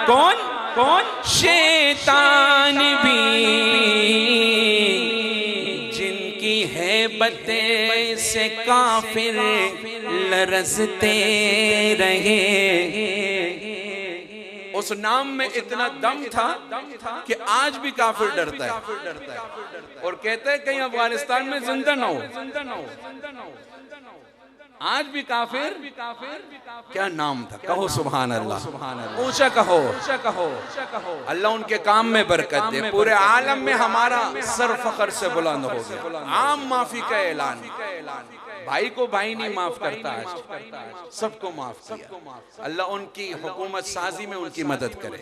कौन कौन? शैतान भी जिनकी हैबत से काफिर लरजते रहे। उस नाम में इतना दम था कि आज भी काफिर डरता है और कहते हैं कहीं अफगानिस्तान में जिंदा ना हो। आज भी काफिर क्या नाम था? कहो सुभान अल्लाह, ऊंचा कहो, अल्लाह उनके काम में बरकत दे। पूरे आलम में हमारा सर फखर से बुलंद हो गया। आम माफी का ऐलान, भाई को भाई नहीं माफ करता, आज सबको माफ किया। अल्लाह उनकी हुकूमत साजी में उनकी मदद करे।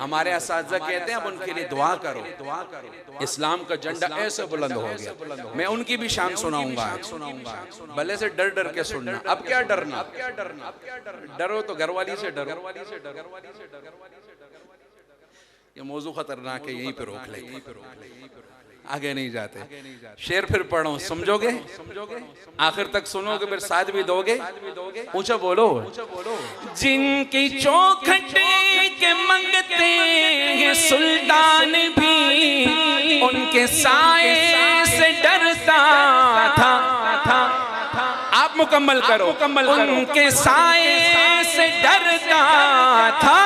हमारे असातिज़ा कहते हैं अब उनके लिए दुआ करो। इस्लाम का झंडा ऐसे बुलंद हो गया। मैं उनकी भी शान सुनाऊंगा आज, भले से डर डर के सुनना। अब क्या डरना, डरो तो घरवाली से डरो। ये मौजू खतरनाक है, यहीं पे रोक ले, आगे नहीं जाते। शेर फिर पढ़ो, समझोगे? आखिर तक सुनोगे, फिर साथ भी दोगे। ऊंचा बोलो। जिनकी चौखट के मंगते हैं सुल्तान भी, उनके साए से डरता था। आप मुकम्मल करो। उनके साए से डरता था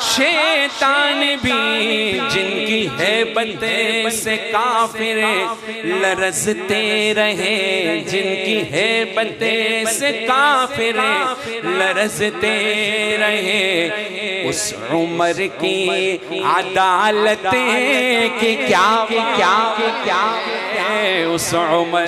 शैतान भी, जिनकी हैबत से काफिर लरजते रहे। जिनकी हैबत से काफिर लरजते रहे। उस उम्र की अदालत की क्या क्या क्या है? उस उम्र